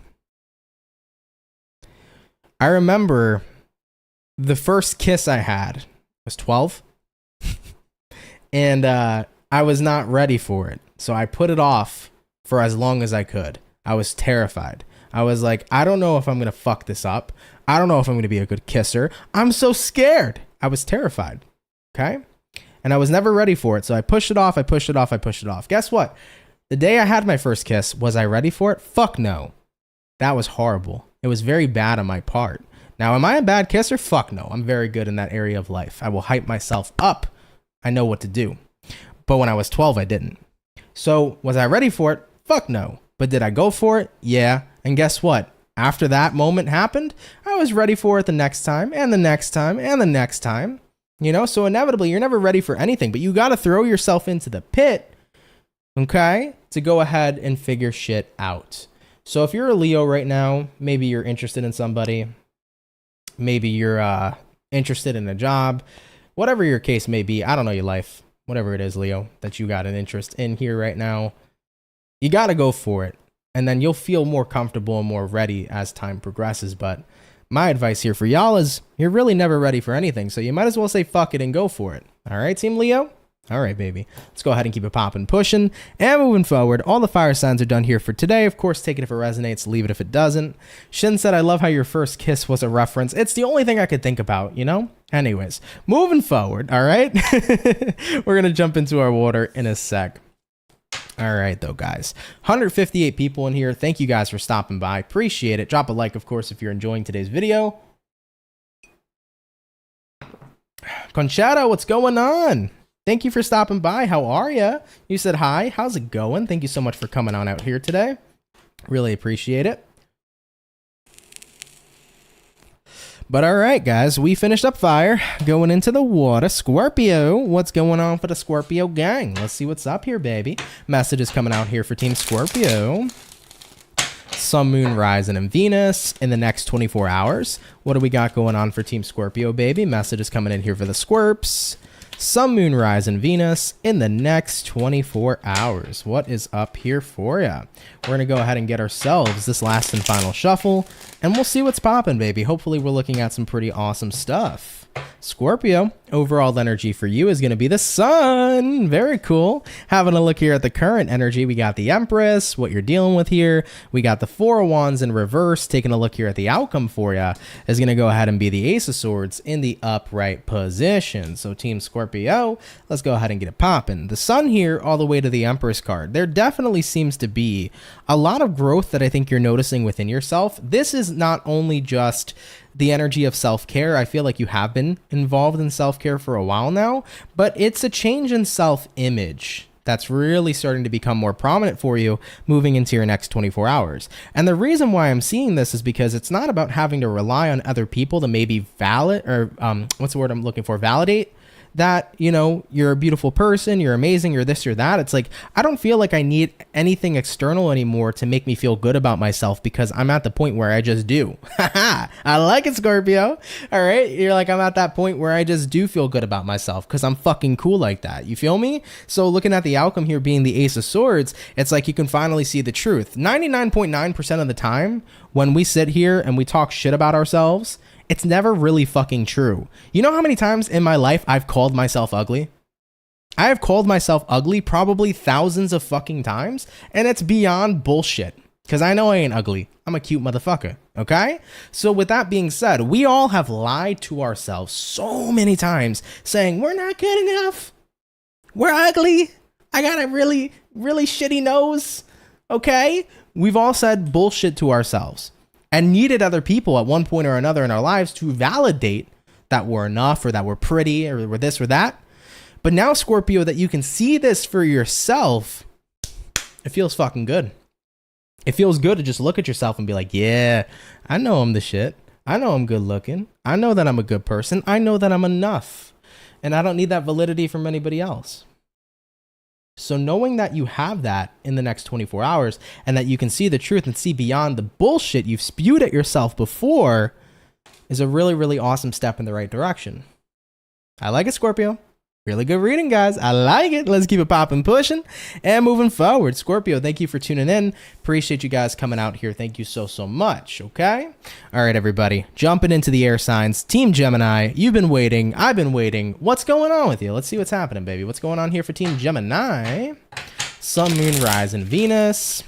I remember the first kiss I had was 12 and I was not ready for it. So I put it off for as long as I could. I was terrified. I was like, I don't know if I'm going to fuck this up. I don't know if I'm going to be a good kisser. I'm so scared. I was terrified. Okay. And I was never ready for it. So I pushed it off. Guess what? The day I had my first kiss, was I ready for it? Fuck no. That was horrible. It was very bad on my part. Now, am I a bad kisser? Fuck no. I'm very good in that area of life. I will hype myself up. I know what to do. But when I was 12, I didn't. So was I ready for it? Fuck no. But did I go for it? Yeah. And guess what? After that moment happened, I was ready for it the next time and the next time and the next time. So inevitably, you're never ready for anything, but you got to throw yourself into the pit, okay, to go ahead and figure shit out. So if you're a Leo right now, maybe you're interested in somebody, maybe you're interested in a job, whatever your case may be. I don't know your life, whatever it is, Leo, that you got an interest in here right now. You got to go for it, and then you'll feel more comfortable and more ready as time progresses. But my advice here for y'all is you're really never ready for anything, so you might as well say fuck it and go for it. All right, Team Leo? All right, baby. Let's go ahead and keep it popping, pushing, and moving forward. All the fire signs are done here for today. Of course, take it if it resonates, leave it if it doesn't. Shin said, I love how your first kiss was a reference. It's the only thing I could think about, Anyways, moving forward, all right? We're going to jump into our water in a sec. All right, though, guys. 158 people in here. Thank you guys for stopping by. Appreciate it. Drop a like, of course, if you're enjoying today's video. Conchetta, what's going on? Thank you for stopping by. How are you? You said hi. How's it going? Thank you so much for coming on out here today. Really appreciate it. But all right, guys, we finished up fire, going into the water. Scorpio, what's going on for the Scorpio gang? Let's see what's up here, baby. Message is coming out here for Team Scorpio. Sun, Moon, Rising, and Venus in the next 24 hours. What do we got going on for Team Scorpio, baby? Message is coming in here for the Scorps. Sun, Moon, Rising, Venus in the next 24 hours. What is up here for ya? We're going to go ahead and get ourselves this last and final shuffle, and we'll see what's popping, baby. Hopefully, we're looking at some pretty awesome stuff. Scorpio, overall energy for you is going to be the Sun. Very cool. Having a look here at the current energy, we got the Empress, what you're dealing with here. We got the Four of Wands in reverse. Taking a look here at the outcome for you is going to go ahead and be the Ace of Swords in the upright position. So Team Scorpio, let's go ahead and get it popping. The Sun here all the way to the Empress card. There definitely seems to be a lot of growth that I think you're noticing within yourself. This is not only just the energy of self-care. I feel like you have been involved in self-care for a while now, but it's a change in self-image that's really starting to become more prominent for you moving into your next 24 hours. And the reason why I'm seeing this is because it's not about having to rely on other people to maybe validate that, you're a beautiful person, you're amazing, you're this or that. It's like, I don't feel like I need anything external anymore to make me feel good about myself, because I'm at the point where I just do. I like it, Scorpio. All right. You're like, I'm at that point where I just do feel good about myself because I'm fucking cool like that. You feel me? So looking at the outcome here being the Ace of Swords, it's like you can finally see the truth. 99.9% of the time when we sit here and we talk shit about ourselves, it's never really fucking true. You know how many times in my life I've called myself ugly? I have called myself ugly probably thousands of fucking times, and it's beyond bullshit. Because I know I ain't ugly. I'm a cute motherfucker, okay? So with that being said, we all have lied to ourselves so many times saying, we're not good enough. We're ugly. I got a really, really shitty nose, okay? We've all said bullshit to ourselves. and needed other people at one point or another in our lives to validate that we're enough or that we're pretty or we're this or that. But now, Scorpio, that you can see this for yourself, it feels fucking good. It feels good to just look at yourself and be like, yeah, I know I'm the shit. I know I'm good looking. I know that I'm a good person. I know that I'm enough. And I don't need that validity from anybody else. So knowing that you have that in the next 24 hours and that you can see the truth and see beyond the bullshit you've spewed at yourself before is a really, really awesome step in the right direction. I like it, Scorpio. Really good reading, guys. I like it. Let's keep it popping, pushing, and moving forward. Scorpio, thank you for tuning in. Appreciate you guys coming out here. Thank you so, so much, okay? All right, everybody. Jumping into the air signs. Team Gemini, you've been waiting. I've been waiting. What's going on with you? Let's see what's happening, baby. What's going on here for Team Gemini? Sun, Moon, Rise, and Venus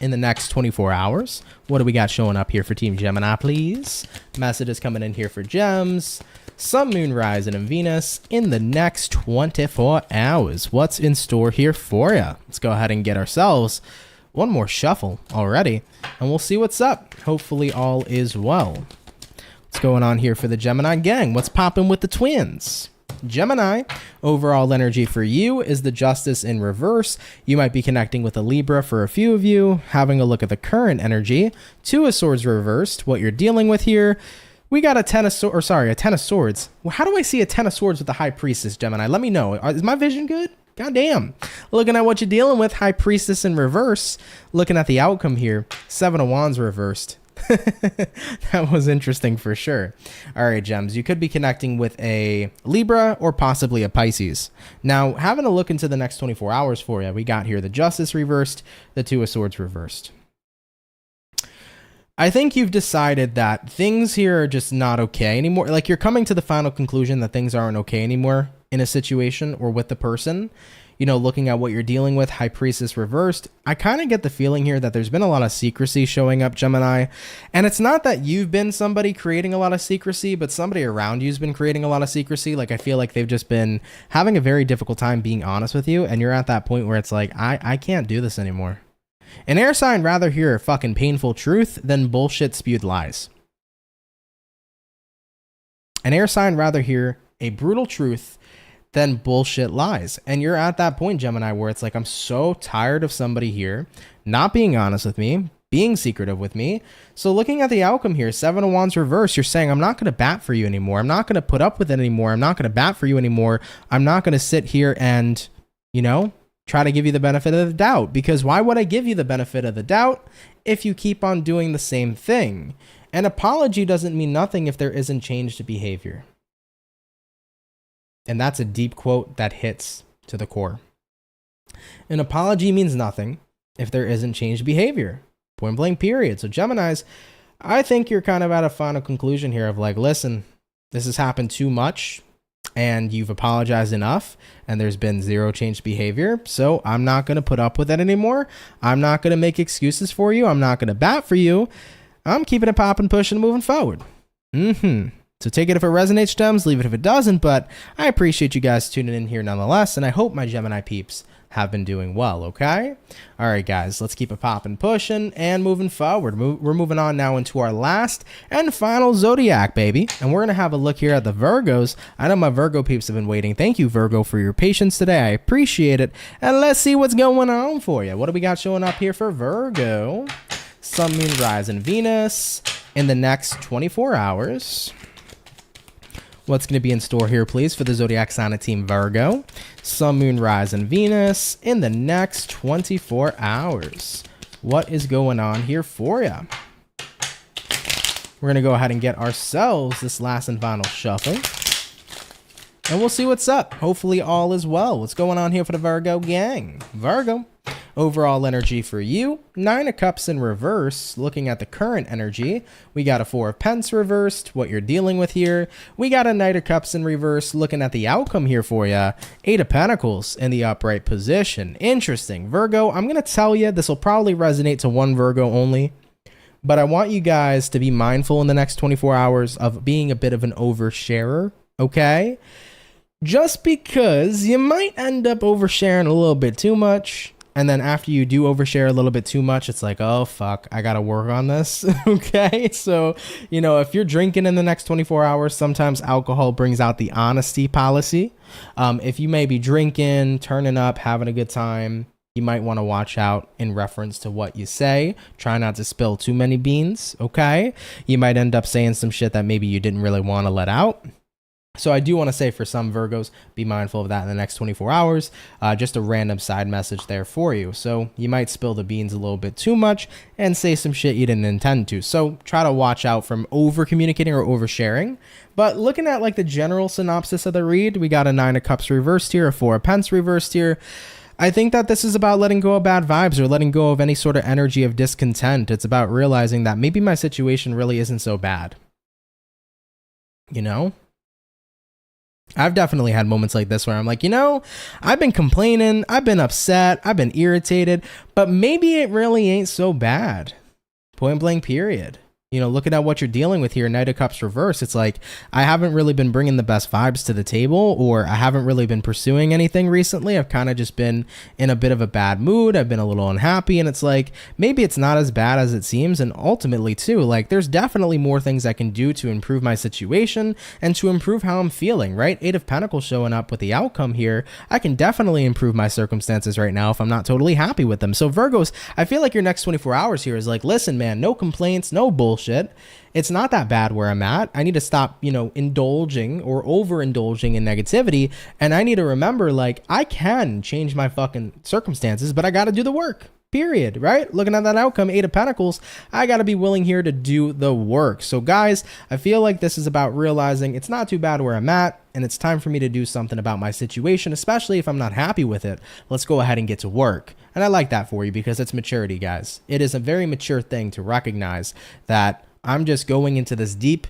in the next 24 hours. What do we got showing up here for Team Gemini, please? Messages coming in here for Gems. Sun, Moon, Rise, and Venus in the next 24 hours. What's in store here for you? Let's go ahead and get ourselves one more shuffle already, and we'll see what's up. Hopefully all is well. What's going on here for the Gemini gang? What's popping with the twins? Gemini, overall energy for you is the Justice in reverse. You might be connecting with a Libra for a few of you. Having a look at the current energy, Two of Swords reversed. What you're dealing with here, we got a Ten of Swords. Well, how do I see a Ten of Swords with the High Priestess, Gemini? Let me know. Is my vision good? God damn. Looking at what you're dealing with, High Priestess in reverse. Looking at the outcome here, Seven of Wands reversed. That was interesting for sure. All right, Gems, you could be connecting with a Libra or possibly a Pisces. Now, having a look into the next 24 hours for you, we got here the Justice reversed, the Two of Swords reversed. I think you've decided that things here are just not okay anymore. Like, you're coming to the final conclusion that things aren't okay anymore in a situation or with the person. You know, looking at what you're dealing with, High Priestess reversed, I kind of get the feeling here that there's been a lot of secrecy showing up, Gemini. And it's not that you've been somebody creating a lot of secrecy, but somebody around you's been creating a lot of secrecy. Like, I feel like they've just been having a very difficult time being honest with you. And you're at that point where it's like, I can't do this anymore. An air sign rather hear a fucking painful truth than bullshit spewed lies. An air sign rather hear a brutal truth than bullshit lies. And you're at that point, Gemini, where it's like, I'm so tired of somebody here not being honest with me, being secretive with me. So looking at the outcome here, Seven of Wands reverse, you're saying, I'm not going to bat for you anymore. I'm not going to put up with it anymore. I'm not going to bat for you anymore. I'm not going to sit here and, you know, try to give you the benefit of the doubt, because why would I give you the benefit of the doubt if you keep on doing the same thing? An apology doesn't mean nothing if there isn't changed behavior. And that's a deep quote that hits to the core. An apology means nothing if there isn't changed behavior. Point blank, period. So Geminis, I think you're kind of at a final conclusion here of like, listen, this has happened too much. And you've apologized enough, and there's been zero changed behavior. So I'm not going to put up with it anymore. I'm not going to make excuses for you. I'm not going to bat for you. I'm keeping it popping, pushing, moving forward. So take it if it resonates, Gems. Leave it if it doesn't. But I appreciate you guys tuning in here nonetheless. And I hope my Gemini peeps have been doing well, okay? All right, guys, let's keep it popping, pushing, and moving forward. We're moving on now into our last and final zodiac, baby. And we're going to have a look here at the Virgos. I know my Virgo peeps have been waiting. Thank you, Virgo, for your patience today. I appreciate it. And let's see what's going on for you. What do we got showing up here for Virgo? Sun, Moon, Rise, and Venus in the next 24 hours. What's going to be in store here, please, for the zodiac sign of Team Virgo? Sun, Moon, Rise, and Venus in the next 24 hours. What is going on here for you? We're going to go ahead and get ourselves this last and final shuffle. And we'll see what's up. Hopefully all is well. What's going on here for the Virgo gang? Virgo. Overall energy for you, Nine of Cups in reverse. Looking at the current energy, we got a Four of Pentacles reversed, what you're dealing with here. We got a Knight of Cups in reverse. Looking at the outcome here for you, Eight of Pentacles in the upright position. Interesting. Virgo, I'm going to tell you, this will probably resonate to one Virgo only, but I want you guys to be mindful in the next 24 hours of being a bit of an oversharer, okay? Just because you might end up oversharing a little bit too much, And then after you do overshare a little bit too much, it's like, oh, fuck, I got to work on this. Okay. So, you know, if you're drinking in the next 24 hours, sometimes alcohol brings out the honesty policy. If you may be drinking, turning up, having a good time, you might want to watch out in reference to what you say. Try not to spill too many beans. Okay. You might end up saying some shit that maybe you didn't really want to let out. So I do want to say for some Virgos, be mindful of that in the next 24 hours. Just a random side message there for you. So you might spill the beans a little bit too much and say some shit you didn't intend to. So try to watch out from over communicating or oversharing. But looking at like the general synopsis of the read, we got a 9 of Cups reversed here, a 4 of Pence reversed here. I think that this is about letting go of bad vibes or letting go of any sort of energy of discontent. It's about realizing that maybe my situation really isn't so bad. You know? I've definitely had moments like this where I'm like, you know, I've been complaining, I've been upset, I've been irritated, but maybe it really ain't so bad. Point blank period. You know, looking at what you're dealing with here, Knight of Cups reverse, it's like, I haven't really been bringing the best vibes to the table, or I haven't really been pursuing anything recently. I've kind of just been in a bit of a bad mood. I've been a little unhappy, and it's like, maybe it's not as bad as it seems. And ultimately too, like there's definitely more things I can do to improve my situation and to improve how I'm feeling, right? 8 of Pentacles showing up with the outcome here. I can definitely improve my circumstances right now if I'm not totally happy with them. So Virgos, I feel like your next 24 hours here is like, listen, man, no complaints, no bullshit. It's not that bad where I'm at. I need to stop, you know, indulging or overindulging in negativity. And I need to remember, like, I can change my fucking circumstances, but I got to do the work. Period. Right? Looking at that outcome, 8 of Pentacles, I got to be willing here to do the work. So guys, I feel like this is about realizing it's not too bad where I'm at, and it's time for me to do something about my situation, especially if I'm not happy with it. Let's go ahead and get to work. And I like that for you because it's maturity, guys. It is a very mature thing to recognize that I'm just going into this deep,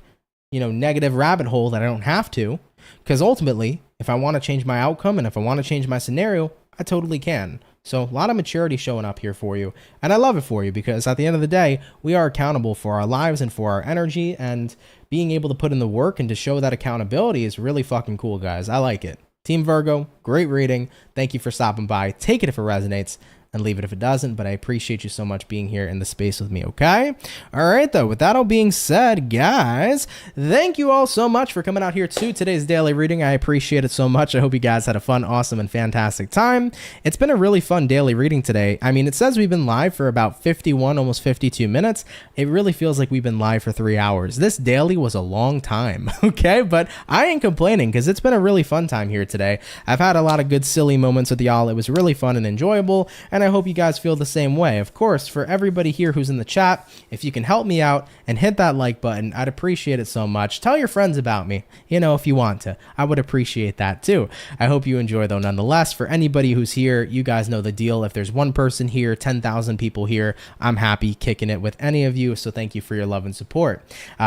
you know, negative rabbit hole that I don't have to, because ultimately, if I want to change my outcome and if I want to change my scenario, I totally can. So a lot of maturity showing up here for you. And I love it for you because at the end of the day, we are accountable for our lives and for our energy, and being able to put in the work and to show that accountability is really fucking cool, guys. I like it. Team Virgo, great reading. Thank you for stopping by. Take it if it resonates, and leave it if it doesn't, but I appreciate you so much being here in the space with me, okay? All right, though, with that all being said, guys, thank you all so much for coming out here to today's daily reading. I appreciate it so much. I hope you guys had a fun, awesome, and fantastic time. It's been a really fun daily reading today. I mean, it says we've been live for about 51, almost 52 minutes. It really feels like we've been live for 3 hours. This daily was a long time, okay? But I ain't complaining because it's been a really fun time here today. I've had a lot of good, silly moments with y'all. It was really fun and enjoyable, and I hope you guys feel the same way. Of course, for everybody here who's in the chat, if you can help me out and hit that like button, I'd appreciate it so much. Tell your friends about me, you know, if you want to. I would appreciate that too. I hope you enjoy though nonetheless. For anybody who's here, you guys know the deal. If there's one person here, 10,000 people here, I'm happy kicking it with any of you. So thank you for your love and support.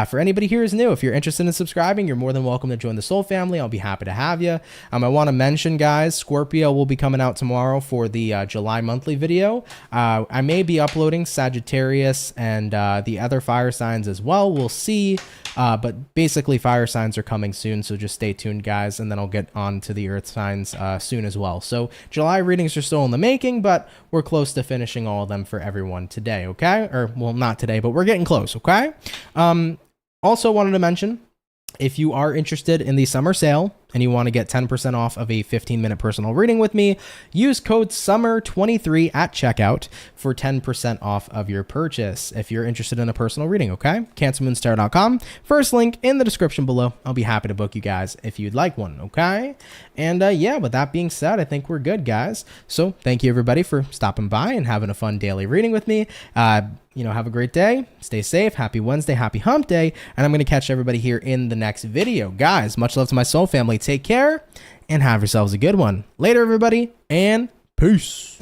For anybody here who's new, if you're interested in subscribing, you're more than welcome to join the Soul family. I'll be happy to have you. I want to mention, guys, Scorpio will be coming out tomorrow for the July monthly video. I may be uploading Sagittarius and the other fire signs as well. We'll see. But basically fire signs are coming soon, so just stay tuned, guys, and then I'll get on to the earth signs soon as well. So July readings are still in the making, but we're close to finishing all of them for everyone today, okay? Or, well, not today, but we're getting close, okay? Also wanted to mention, if you are interested in the summer sale and you want to get 10% off of a 15-minute personal reading with me, use code SUMMER23 at checkout for 10% off of your purchase if you're interested in a personal reading, okay? CancerMoonsTarot.com. First link in the description below. I'll be happy to book you guys if you'd like one, okay? And yeah, with that being said, I think we're good, guys. So thank you, everybody, for stopping by and having a fun daily reading with me. You know, have a great day. Stay safe. Happy Wednesday. Happy hump day. And I'm going to catch everybody here in the next video. Guys, much love to my soul family. Take care and have yourselves a good one. Later, everybody, and peace.